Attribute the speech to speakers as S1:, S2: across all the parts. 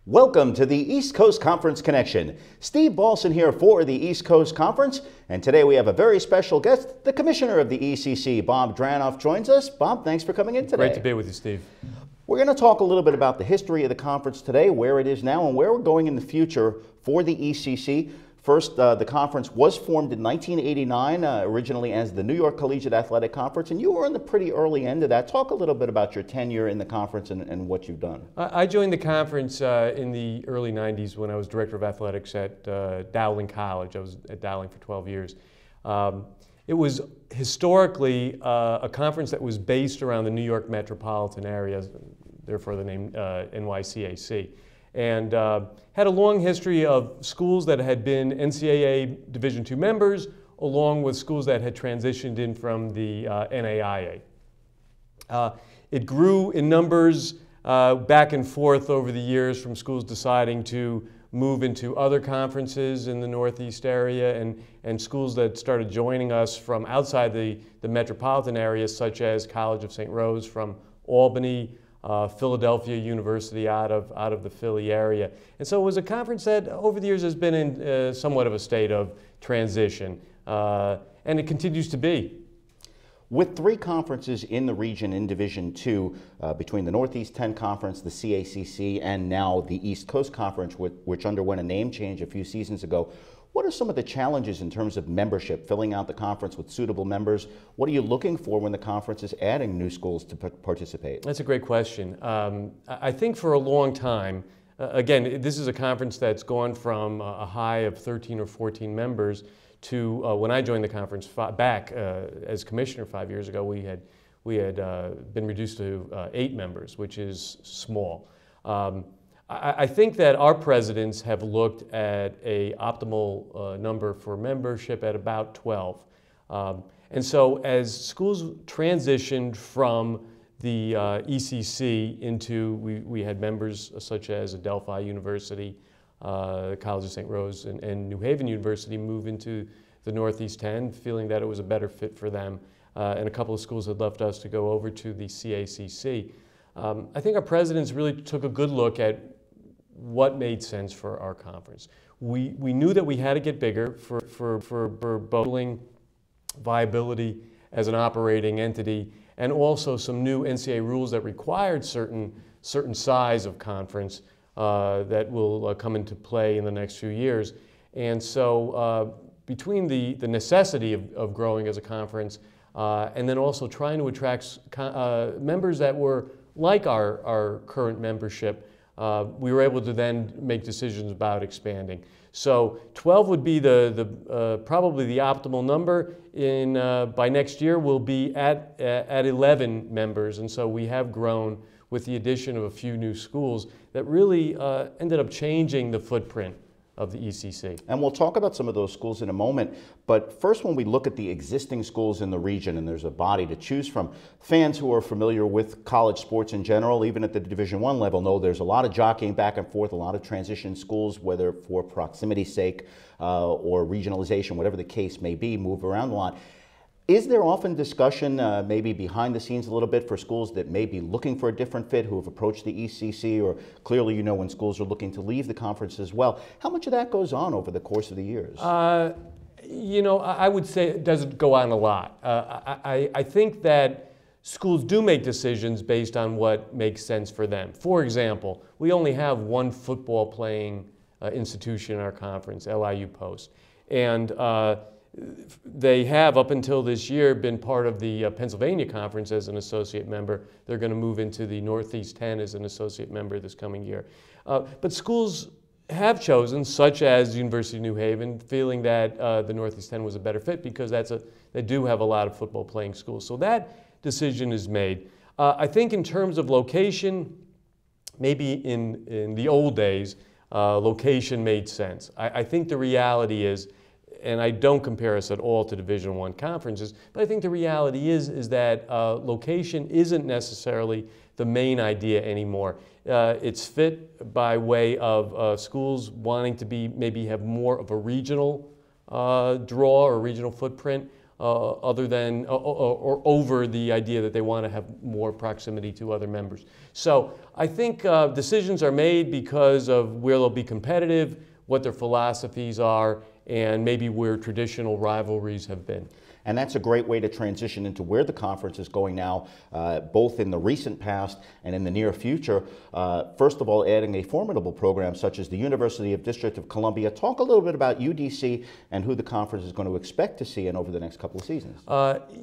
S1: Welcome to the East Coast Conference Connection. Steve Balson here for the East Coast Conference, and today we have a very special guest. The Commissioner of the ECC, Bob Dranoff, joins us. Bob, thanks for coming in today.
S2: Great to be with you, Steve.
S1: We're going to talk a little bit about the history of the conference today, where it is now, and where we're going in the future for the ECC. First, the conference was formed in 1989, originally as the New York Collegiate Athletic Conference, and you were in the pretty early end of that. Talk a little bit about your tenure in the conference and what you've done.
S2: I joined the conference in the early 90s when I was Director of Athletics at Dowling College. I was at Dowling for 12 years. It was historically a conference that was based around the New York metropolitan area, therefore the name NYCAC. And had a long history of schools that had been NCAA Division II members, along with schools that had transitioned in from the NAIA. It grew in numbers back and forth over the years, from schools deciding to move into other conferences in the Northeast area, and schools that started joining us from outside the metropolitan areas, such as College of St. Rose from Albany, Philadelphia University out of the Philly area. And so it was a conference that over the years has been in somewhat of a state of transition, and it continues to be.
S1: With three conferences in the region in Division II, between the Northeast 10 Conference, the CACC, and now the East Coast Conference, which underwent a name change a few seasons ago, what are some of the challenges in terms of membership, filling out the conference with suitable members? What are you looking for when the conference is adding new schools to participate? That's
S2: a great question. I think for a long time, again, this is a conference that's gone from a high of 13 or 14 members to, when I joined the conference back as commissioner 5 years ago, we had been reduced to 8 members, which is small. I think that our presidents have looked at an optimal number for membership at about 12. And so as schools transitioned from the ECC into, we had members such as Adelphi University, College of St. Rose, and New Haven University move into the Northeast 10, feeling that it was a better fit for them. And a couple of schools had left us to go over to the CACC. I think our presidents really took a good look at what made sense for our conference. We knew that we had to get bigger for both viability as an operating entity, and also some new NCAA rules that required certain size of conference that will come into play in the next few years. And so between the necessity of growing as a conference and then also trying to attract members that were like our current membership, we were able to then make decisions about expanding. So 12 would be probably the optimal number. By next year, we'll be at 11 members, and so we have grown with the addition of a few new schools that really ended up changing the footprint of the ECC.
S1: And we'll talk about some of those schools in a moment, but first, when we look at the existing schools in the region, and there's a body to choose from, fans who are familiar with college sports in general, even at the Division I level, know there's a lot of jockeying back and forth, a lot of transition schools, whether for proximity's sake or regionalization, whatever the case may be, move around a lot. Is there often discussion, maybe behind the scenes a little bit, for schools that may be looking for a different fit, who have approached the ECC, or clearly when schools are looking to leave the conference as well? How much of that goes on over the course of the years?
S2: I would say it doesn't go on a lot. I think that schools do make decisions based on what makes sense for them. For example, we only have one football playing institution in our conference, LIU Post. And they have, up until this year, been part of the Pennsylvania Conference as an associate member. They're going to move into the Northeast 10 as an associate member this coming year. But schools have chosen, such as University of New Haven, feeling that the Northeast 10 was a better fit because they do have a lot of football playing schools. So that decision is made. I think in terms of location, maybe in the old days, location made sense. I think the reality is, and I don't compare us at all to Division I conferences, but I think the reality is that location isn't necessarily the main idea anymore. It's fit by way of schools wanting to maybe have more of a regional draw or regional footprint. other than or over the idea that they want to have more proximity to other members. So I think decisions are made because of where they'll be competitive, what their philosophies are, and maybe where traditional rivalries have been.
S1: And that's a great way to transition into where the conference is going now, both in the recent past and in the near future. First of all, adding a formidable program such as the University of District of Columbia. Talk a little bit about UDC and who the conference is going to expect to see in over the next couple of seasons.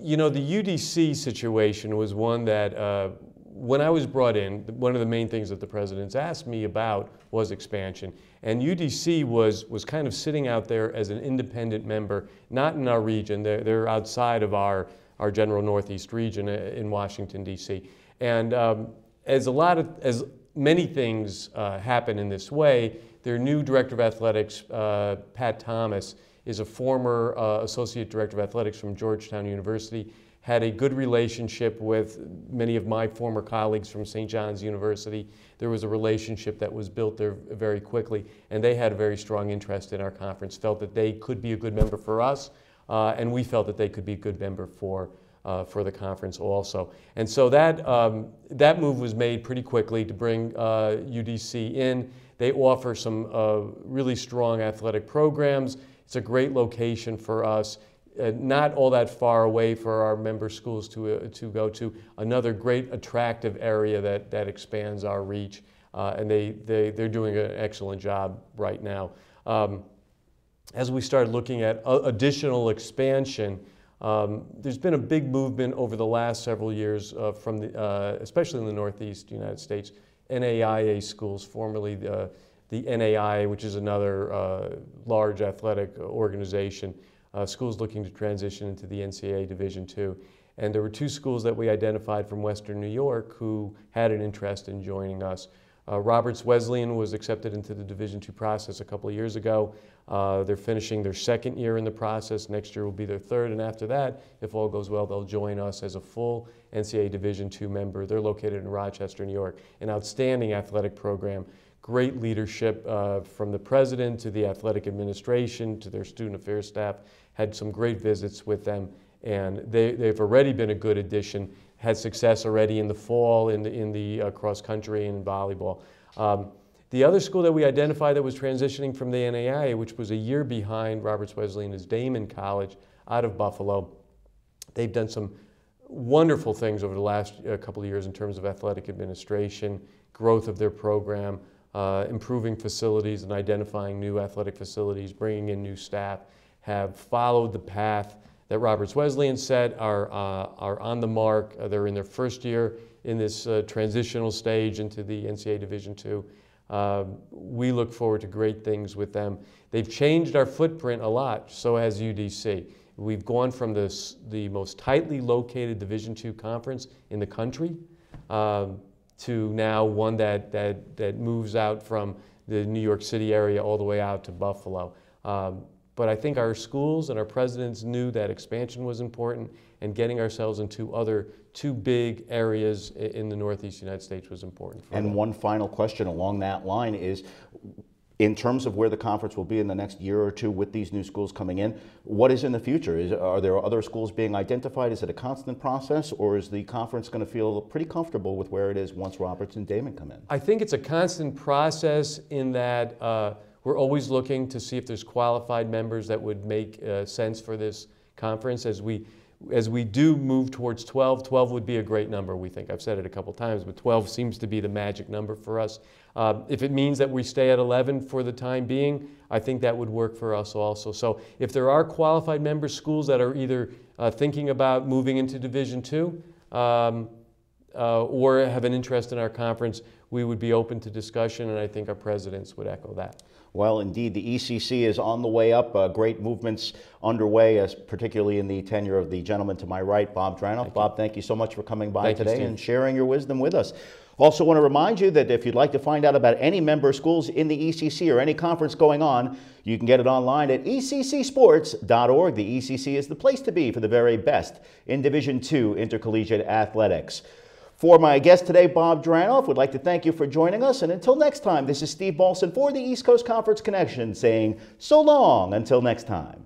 S2: You know, the UDC situation was one that when I was brought in, one of the main things that the presidents asked me about was expansion. And UDC was kind of sitting out there as an independent member, not in our region. They're outside of our general Northeast region in Washington, D.C. And as many things happen in this way, their new director of athletics, Pat Thomas, is a former associate director of athletics from Georgetown University, had a good relationship with many of my former colleagues from St. John's University. There was a relationship that was built there very quickly, and they had a very strong interest in our conference, felt that they could be a good member for us, and we felt that they could be a good member for the conference also. And so that move was made pretty quickly to bring UDC in. They offer some really strong athletic programs. It's a great location for us. Not all that far away for our member schools to go to. Another great attractive area that expands our reach, and they're doing an excellent job right now. As we started looking at additional expansion, there's been a big movement over the last several years from especially in the Northeast United States, NAIA schools, formerly the NAIA, which is another large athletic organization. Schools looking to transition into the NCAA Division II. And there were two schools that we identified from Western New York who had an interest in joining us. Roberts Wesleyan was accepted into the Division II process a couple of years ago. They're finishing their second year in the process. Next year will be their third, and after that, if all goes well, they'll join us as a full NCAA Division II member. They're located in Rochester, New York. An outstanding athletic program. Great leadership from the president to the athletic administration to their student affairs staff. Had some great visits with them, and they've already been a good addition. Had success already in the fall in the cross country and in volleyball. The other school that we identified that was transitioning from the NAIA, which was a year behind Roberts Wesleyan, is Damon College out of Buffalo. They've done some wonderful things over the last couple of years in terms of athletic administration, growth of their program, improving facilities and identifying new athletic facilities, bringing in new staff, have followed the path that Roberts Wesleyan set, are on the mark. They're in their first year in this transitional stage into the NCAA Division II. We look forward to great things with them. They've changed our footprint a lot, so has UDC. We've gone from the most tightly located Division II conference in the country to now one that moves out from the New York City area all the way out to Buffalo. But I think our schools and our presidents knew that expansion was important, and getting ourselves into two big areas in the Northeast United States was important for them.
S1: And one final question along that line is, in terms of where the conference will be in the next year or two with these new schools coming in, what is in the future? Are there other schools being identified? Is it a constant process, or is the conference going to feel pretty comfortable with where it is once Roberts and Damon come in?
S2: I think it's a constant process in that we're always looking to see if there's qualified members that would make sense for this conference. As we do move towards 12 would be a great number, we think. I've said it a couple times, but 12 seems to be the magic number for us. If it means that we stay at 11 for the time being, I think that would work for us also. So if there are qualified member schools that are either thinking about moving into Division II or have an interest in our conference, we would be open to discussion, and I think our presidents would echo that.
S1: Well, indeed, the ECC is on the way up. Great movements underway, particularly in the tenure of the gentleman to my right, Bob Dranoff. Bob, thank you so much for coming by today and sharing your wisdom with us. Also want to remind you that if you'd like to find out about any member schools in the ECC or any conference going on, you can get it online at eccsports.org. The ECC is the place to be for the very best in Division II intercollegiate athletics. For my guest today, Bob Dranoff, would like to thank you for joining us. And until next time, this is Steve Balson for the East Coast Conference Connection saying so long until next time.